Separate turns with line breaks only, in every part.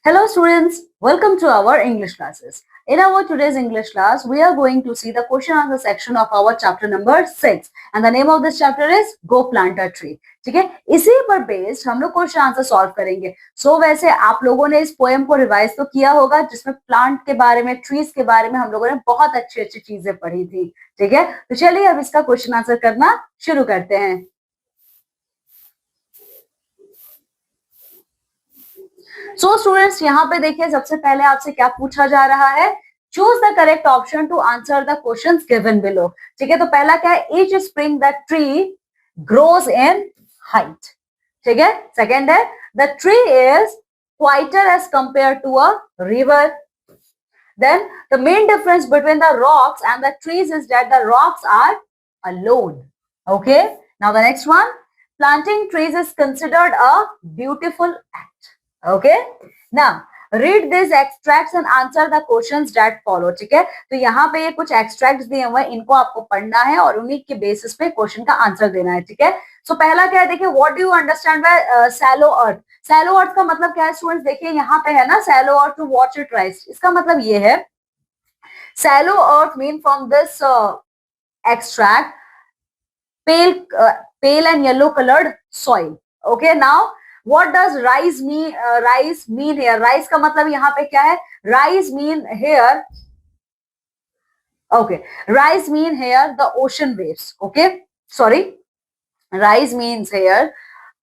Hello students, welcome to our English classes. In our today's English class, we are going to see the question answer section of our chapter number 6 and the name of this chapter is Go Plant a Tree. ठीक है, इसी पर based हम लोग question answer solve करेंगे. वैसे आप लोगों ने इस पोएम को रिवाइज तो किया होगा जिसमें प्लांट के बारे में, ट्रीज के बारे में हम लोगों ने बहुत अच्छी अच्छी चीजें पढ़ी थी. ठीक है, तो चलिए अब इसका क्वेश्चन आंसर करना शुरू करते हैं. स्टूडेंट्स यहाँ पे देखिए सबसे पहले आपसे क्या पूछा जा रहा है. Choose the correct option to answer the questions given below. ठीक है, तो पहला क्या है, each spring the tree grows in height. ठीक है, सेकेंड है the tree is quieter as compare to a river. Then the main difference between the rocks and the trees is that the rocks are alone. Okay, now the next one, planting trees is considered a beautiful act. Okay, now read these extracts and answer the questions that follow. ठीक है, तो यहाँ पे ये कुछ extracts दिए हुए हैं, इनको आपको पढ़ना है और उन्हीं के बेसिस पे क्वेश्चन का आंसर देना है. ठीक है, सो पहला क्या है, देखिए what do you understand by shallow earth. Shallow earth का मतलब क्या है स्टूडेंट्स, देखिए यहाँ पे है ना sallow earth to watch it rise. इसका मतलब ये है sallow earth mean from this extract pale and yellow colored soil. Okay, now what does rise mean here? Rise का मतलब यहाँ पे क्या है, rise mean here, okay, rise mean here the ocean waves. Okay, sorry, rise means here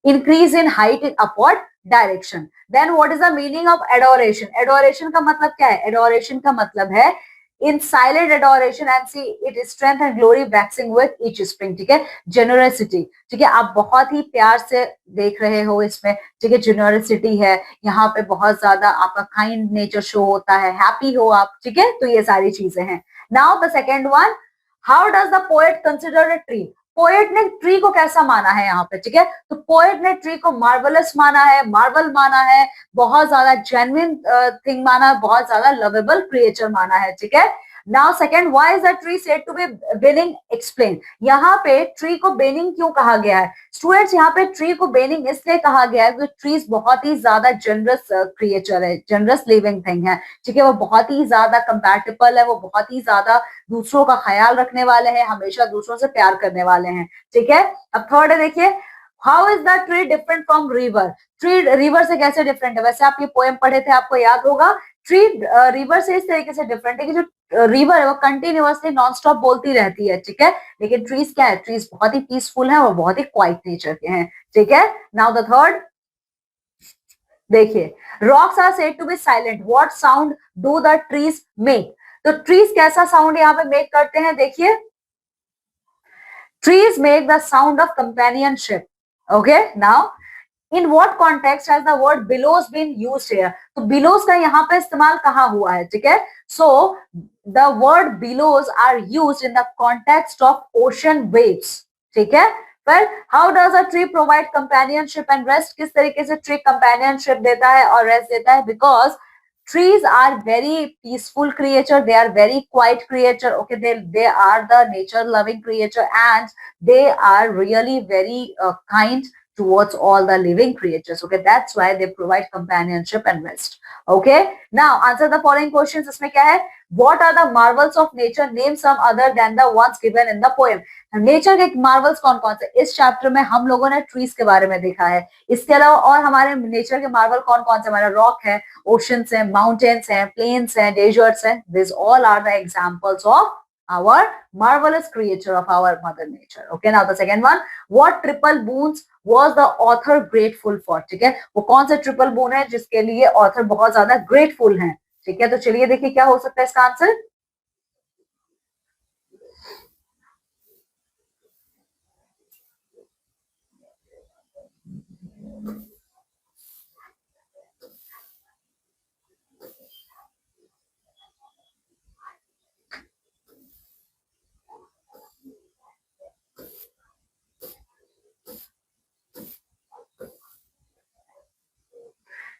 increase in height in upward direction. Then what is the meaning of adoration? Adoration का मतलब क्या है, adoration का मतलब है in silent adoration and see it strength and glory waxing with each spring. ठीक है, generosity. ठीक है, आप बहुत ही प्यार से देख रहे हो इसमें. ठीक है, generosity है यहाँ पे, बहुत ज्यादा आपका काइंड नेचर शो होता है, हैप्पी हो आप. ठीक है, तो ये सारी चीजें हैं. Now the second one, how does the poet consider a tree. Poet ने ट्री को कैसा माना है यहाँ पे. ठीक है, तो पोएट ने ट्री को मार्वलस माना है, मार्वल माना है, बहुत ज्यादा जेन्युइन थिंग माना है, बहुत ज्यादा लवेबल क्रिएचर माना है. ठीक है, now second, why is the tree said to be benign, explain. यहाँ पे ट्री को बेनिंग क्यों कहा गया है स्टूडेंट्स, यहाँ पे ट्री को बेनिंग इसलिए कहा गया है क्योंकि ट्रीज बहुत ही ज्यादा जनरस क्रिएचर है, जनरस लिविंग थिंग है. ठीक है, वो बहुत ही ज्यादा कंपैटिबल है, वो बहुत ही ज्यादा दूसरों का ख्याल रखने वाले हैं, हमेशा दूसरों से प्यार करने वाले हैं. ठीक है, अब थर्ड है, देखिए how is the tree different from river. Tree river से कैसे डिफरेंट है, वैसे आप ये पोएम पढ़े थे, आपको याद होगा. ट्री रिवर से इस तरीके से डिफरेंट है कि जो रिवर है वो कंटिन्यूअसली नॉन स्टॉप बोलती रहती है. ठीक है, लेकिन ट्रीज क्या है, ट्रीज बहुत ही पीसफुल है और बहुत ही क्वाइट नेचर के हैं. ठीक है, नाउ द थर्ड, देखिए rocks are said to be silent, what sound do the trees make. तो ट्रीज कैसा साउंड यहाँ पे मेक करते हैं, देखिए trees make the sound of companionship. Okay, now in what context has the word billows been used here? तो billows का यहाँ पे इस्तेमाल कहाँ हुआ है. ठीक है, so the word billows are used in the context of ocean waves. ठीक है, well how does a tree provide companionship and rest. किस तरीके से tree companionship देता है और rest देता है, because trees are very peaceful creature, they are very quiet creature. Okay, they are the nature loving creature and they are really very kind towards all the living creatures. Okay, that's why they provide companionship and rest. Okay, now answer the following questions. इसमें क्या है, what are the marvels of nature, name some other than the ones given in the poem. Nature के Marvels कौन कौन से, इस chapter में हम लोगों ने ट्रीज के बारे में देखा है. इसके अलावा और हमारे नेचर के मार्वल कौन कौन से, हमारा रॉक है, oceans हैं, mountains हैं, plains हैं, deserts हैं. These all are the examples of our marvelous creature of our mother nature. Okay, now the second one, what triple boons was the author grateful for. ठीक है, वो कौन से ट्रिपल बोन है जिसके लिए ऑथर बहुत ज्यादा ग्रेटफुल है. ठीक है, तो चलिए देखिए क्या हो सकता है इसका answer.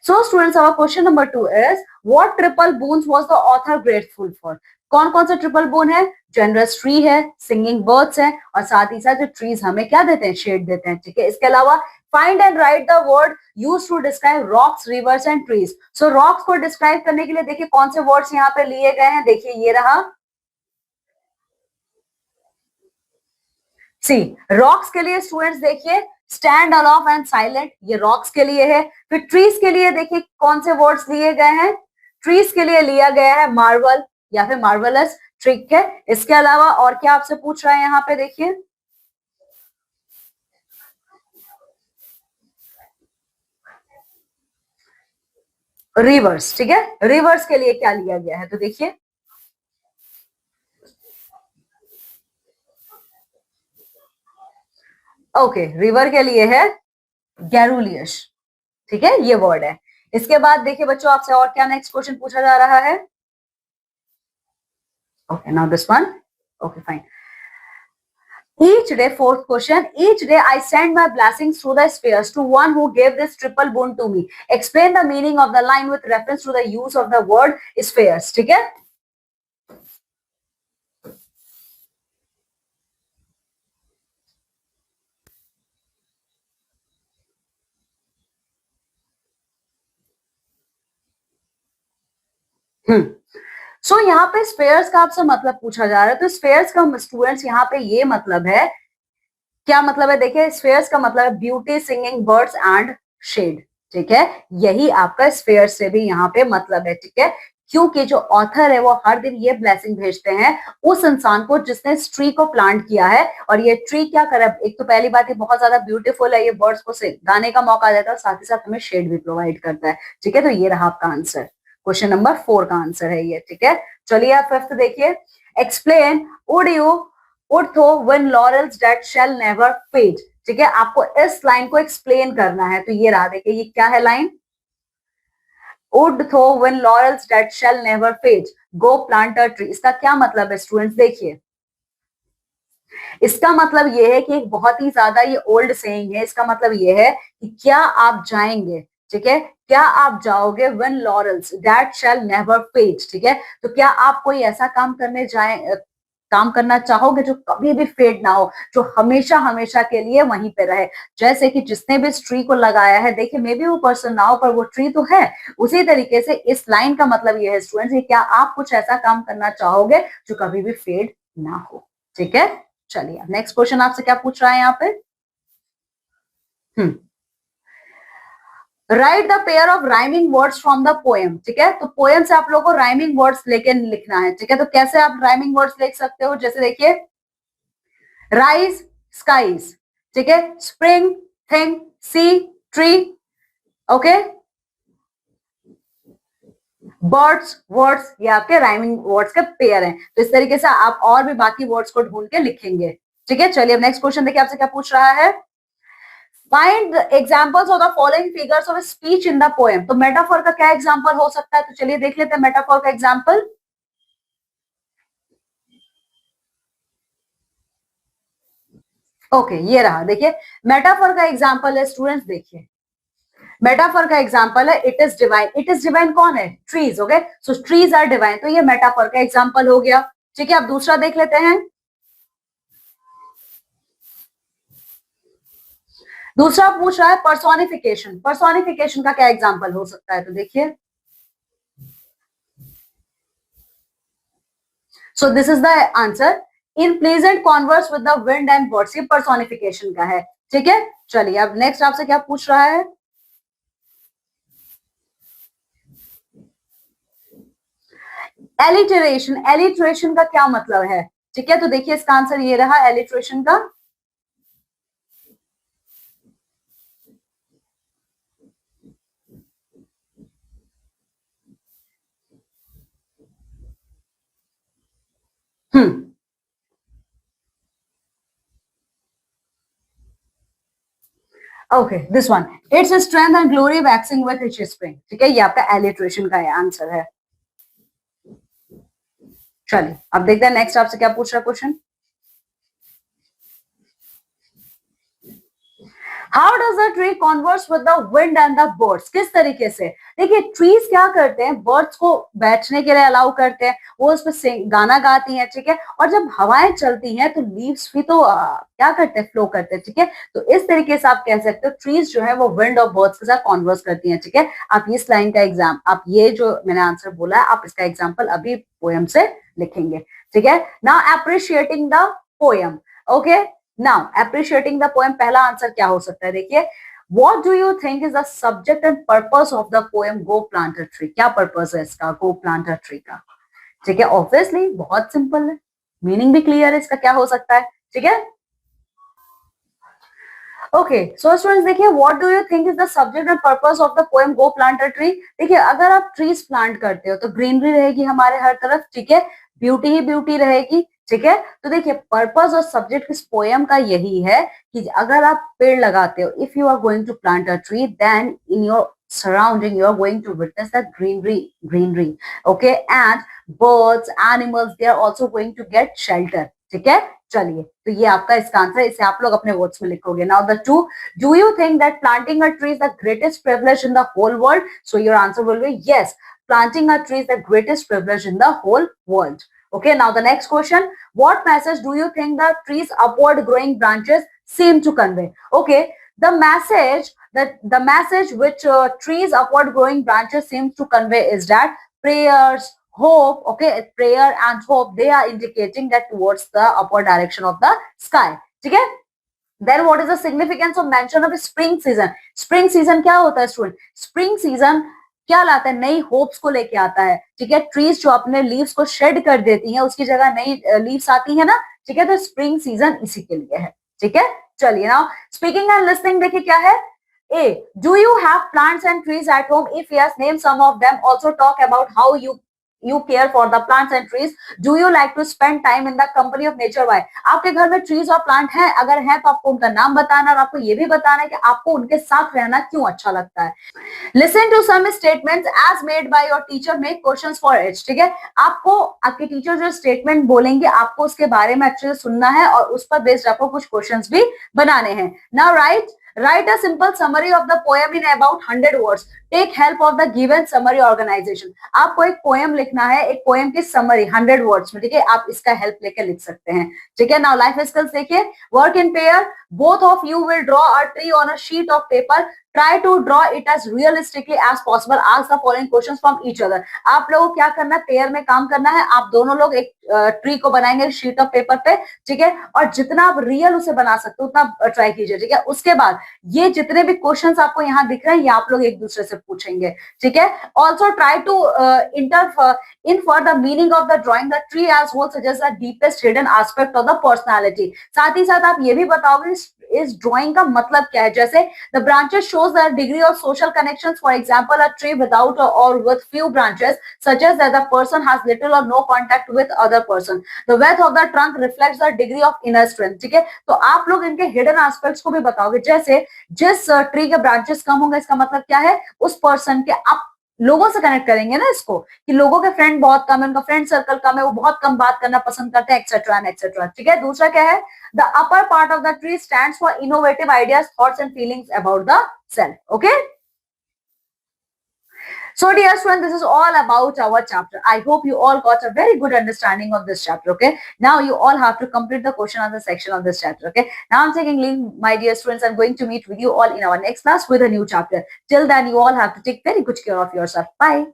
So students, our question number 2 is, what triple boons was the author grateful for. कौन कौन सा ट्रिपल बोन है? जनरस ट्री है, सिंगिंग बर्ड्स है, और साथ ही साथ जो ट्रीज हमें क्या देते हैं? शेड देते हैं, ठीक है। इसके अलावा find and write the word used to describe rocks, rivers and trees. So rocks को डिस्क्राइब करने के लिए देखिए कौन से वर्ड्स यहाँ पे लिए गए हैं, देखिए ये रहा। सी, रॉक्स के लिए स्टूडेंट्स देखिए स्टैंड अलोफ एंड साइलेंट, ये रॉक्स के लिए है। फिर ट्रीज के लिए देखिए कौन से वर्ड्स लिए गए हैं? ट्रीज के लिए लिया गया है मार्वल या फिर मार्वलस, ठीक है। इसके अलावा और क्या आपसे पूछ रहा है यहाँ पे, देखिए रिवर्स, ठीक है। रिवर्स के लिए क्या लिया गया है, तो देखिए ओके, रिवर के लिए है गैरुलियस, ठीक है, ये वर्ड है। इसके बाद देखिए बच्चों आपसे और क्या नेक्स्ट क्वेश्चन पूछा जा रहा है? Okay, now this one, okay fine. Each day, fourth question, each day I send my blessings through the spheres to one who gave this triple boon to me. Explain the meaning of the line with reference to the use of the word spheres. ठीक है? सो यहाँ पे spheres का आपसे मतलब पूछा जा रहा है, तो स्पेयर्स का स्टूडेंट्स यहाँ पे ये मतलब है, क्या मतलब है? देखिए स्फेयर्स का मतलब है beauty, singing birds and shade, ठीक है। यही आपका स्फेयर से भी यहाँ पे मतलब है, ठीक है। क्योंकि जो ऑथर है वो हर दिन ये ब्लेसिंग भेजते हैं उस इंसान को जिसने इस ट्री को प्लांट किया है, और ये ट्री क्या करे, एक तो पहली बात ये बहुत ज्यादा ब्यूटीफुल है, ये बर्ड्स को गाने का मौका देता है और साथ ही साथ हमें शेड भी प्रोवाइड करता है, ठीक है। तो ये रहा आपका आंसर, क्वेश्चन नंबर 4 का आंसर है ये, ठीक है। चलिए आप फिफ्थ देखिए, explain would you would throw when laurels that shall never fade, ठीक है। आपको इस लाइन को एक्सप्लेन करना है, तो ये रहा, देखिए ये क्या है line? would throw when laurels that shall never fade, go plant a tree। इसका क्या मतलब है स्टूडेंट्स? देखिए इसका मतलब ये है कि एक बहुत ही ज्यादा ये ओल्ड सेइंग है, इसका मतलब ये है कि क्या आप जाएंगे, ठीक है, क्या आप जाओगे when laurels that shall never fade, ठीक है। तो क्या आप कोई ऐसा काम करने जाए, काम करना चाहोगे जो कभी भी फेड ना हो, जो हमेशा हमेशा के लिए वहीं पे रहे। जैसे कि जिसने भी इस ट्री को लगाया है, देखिए मे बी वो पर्सन ना हो पर वो ट्री तो है। उसी तरीके से इस लाइन का मतलब ये है स्टूडेंट्स, क्या आप कुछ ऐसा काम करना चाहोगे जो कभी भी फेड ना हो, ठीक है। चलिए नेक्स्ट क्वेश्चन आपसे क्या पूछ रहा है यहाँ पे? Right the pair of rhyming words from the poem, ठीक है। तो पोएम से आप लोगों को राइमिंग वर्ड्स लेके लिखना है, ठीक है। तो कैसे आप राइमिंग वर्ड्स लिख सकते हो? जैसे देखिए राइज, स्काईज, ठीक है, स्प्रिंग, थिंग, सी, ट्री, ओके, बर्ड्स, वर्ड्स, ये आपके राइमिंग वर्ड्स के पेयर हैं। तो इस तरीके से आप और भी बाकी वर्ड्स को ढूंढ के लिखेंगे, ठीक है। चलिए अब नेक्स्ट क्वेश्चन देखिए आपसे क्या पूछ रहा है। Find examples of the following figures of speech in the poem. तो मेटाफोर का क्या एग्जाम्पल हो सकता है? तो चलिए देख लेते हैं मेटाफोर का एग्जाम्पल। ओके, ये रहा, देखिए मेटाफोर का एग्जाम्पल है स्टूडेंट्स, देखिए मेटाफोर का एग्जाम्पल है it is divine. It is divine कौन है? Trees, okay. So trees are divine, तो ये मेटाफोर का एग्जाम्पल हो गया, ठीक है। अब दूसरा देख लेते हैं। दूसरा पूछ रहा है पर्सोनिफिकेशन। पर्सोनिफिकेशन का क्या एग्जाम्पल हो सकता है? तो देखिए so this is the answer, in pleasant converse with the wind and birds, ये पर्सोनिफिकेशन का है, ठीक है। चलिए अब नेक्स्ट आपसे क्या पूछ रहा है? एलिटरेशन। एलिटरेशन का क्या मतलब है, ठीक है। तो देखिए इसका आंसर ये रहा एलिटरेशन का। Okay, this one, its strength and glory waxing with etch spring, ठीक है। ये आपका एलिटरेशन का आंसर है। चलिए अब देखते हैं नेक्स्ट आपसे क्या पूछ रहा है question. How does the tree converse with the wind and the birds? किस तरीके से? देखिए ट्रीज क्या करते हैं, बर्ड्स को बैठने के लिए अलाउ करते हैं, वो उस पर गाना गाती हैं, ठीक है, और जब हवाएं चलती हैं तो लीव्स भी तो क्या करते हैं, फ्लो करते हैं, ठीक है। तो इस तरीके से आप कह सकते हो ट्रीज जो है वो विंड और बर्ड्स के साथ कॉन्वर्स करती हैं, ठीक है। आप इस लाइन का एग्जाम, आप ये जो मैंने आंसर बोला है, आप इसका एग्जाम्पल अभी पोएम से लिखेंगे, ठीक है। Now appreciating the poem, okay. Now appreciating the poem, पहला आंसर क्या हो सकता है? देखिए, what do you think is the subject and purpose of the poem go plant a tree? क्या पर्पस है इसका, गो प्लांट अ ट्री का? ठीक है, ऑब्वियसली बहुत सिंपल है, मीनिंग भी क्लियर है इसका, क्या हो सकता है, ठीक है। ओके सो स्टूडेंट्स, देखिए what do you think is the subject and purpose of the poem go plant a tree? देखिए अगर आप ट्रीज प्लांट करते हो तो ग्रीनरी रहेगी हमारे हर तरफ, ठीक है, ब्यूटी ही ब्यूटी रहेगी, ठीक है। तो देखिए पर्पस और सब्जेक्ट इस पोएम का यही है कि अगर आप पेड़ लगाते हो, if you are going to plant a tree, then in your surrounding you are going to witness that greenery, okay, and birds, animals, they are also going to get shelter, ठीक है। चलिए, तो ये आपका इसका आंसर है, इसे आप लोग अपने वर्ड्स में लिखोगे। Now the two, do you think that planting a tree is the greatest privilege in the whole world? So your answer will be yes, planting a tree is the greatest privilege in the whole world. Okay, now the next question, what message do you think the tree's upward growing branches seem to convey? Okay, the message which trees upward growing branches seems to convey is that prayers, hope, okay, prayer and hope, they are indicating that towards the upward direction of the sky, ठीक है। Then what is the significance of mention of spring season? Spring season क्या होता है student? Spring season क्या लाता है? नई hopes को लेके आता है, ठीक है। ट्रीज जो अपने लीव्स को शेड कर देती हैं, उसकी जगह नई लीव्स आती है ना, ठीक है। तो स्प्रिंग सीजन इसी के लिए है, ठीक है। चलिए, नाउ स्पीकिंग एंड लिसनिंग, देखिए क्या है। A, do you have plants and trees at home? If yes, name some of them. Also talk about how you care for the plants and trees. Do you like to spend time in the company of nature? Why? आपके घर में trees और plant हैं, अगर है तो आपको उनका नाम बताना और आपको ये भी बताना है कि आपको उनके साथ रहना क्यों अच्छा लगता है। Listen to some statements as made by your teacher, make questions for it, ठीक है। आपको आपके टीचर जो स्टेटमेंट बोलेंगे, आपको उसके बारे में अच्छे से सुनना है और उस पर बेस्ड आपको कुछ क्वेश्चंस भी बनाने हैं। Now write a simple summary of the poem in about 100 words. Take help of the given summary organization. आपको एक पोएम लिखना है, एक पोएम की समरी 100 वर्ड्स में, ठीक है। आप इसका हेल्प लेकर लिख सकते हैं, ठीक है। नाउ लाइफ स्किल्स देखिए, work in pair, both of you will draw a tree on a sheet of paper. Try to draw it as realistically as possible. Ask the following questions from each other. आप लोगों को क्या करना है, pair में काम करना है। आप दोनों लोग एक ट्री को बनाएंगे शीट ऑफ पेपर पे, ठीक है, और जितना आप रियल उसे बना सकते हो उतना ट्राई कीजिए, ठीक है। उसके बाद ये जितने भी क्वेश्चंस आपको यहाँ दिख रहे हैं, ये आप लोग एक दूसरे से पूछेंगे, ठीक है। Also try to infer the meaning of the drawing. The tree as whole suggests the deepest hidden aspect of the personality. साथ ही साथ आप ये भी बताओगे इस ड्राइंग का मतलब क्या है। जैसे the branches shows the degree of social connections. For example, a tree without or with few branches suggests that the person has little or no contact with other person. The width of the trunk reflects the degree of inner strength. ठीक है, तो आप लोग इनके hidden aspects को भी बताओगे। जैसे जिस ट्री के ब्रांचेस कम होंगे, इसका मतलब क्या है, उस पर्सन के आप लोगों से कनेक्ट करेंगे ना इसको, कि लोगों के फ्रेंड बहुत कम है, उनका फ्रेंड सर्कल कम है, वो बहुत कम बात करना पसंद करते हैं, एक्सेट्रा एंड एक्सेट्रा, ठीक है। दूसरा क्या है, the upper part of the tree stands for innovative ideas, thoughts and feelings about the self, okay. So dear students, this is all about our chapter. I hope you all got a very good understanding of this chapter, okay. Now you all have to complete the question answer section of this chapter, okay. Now I'm taking leave, my dear students. I'm going to meet with you all in our next class with a new chapter. Till then, you all have to take very good care of yourself. Bye.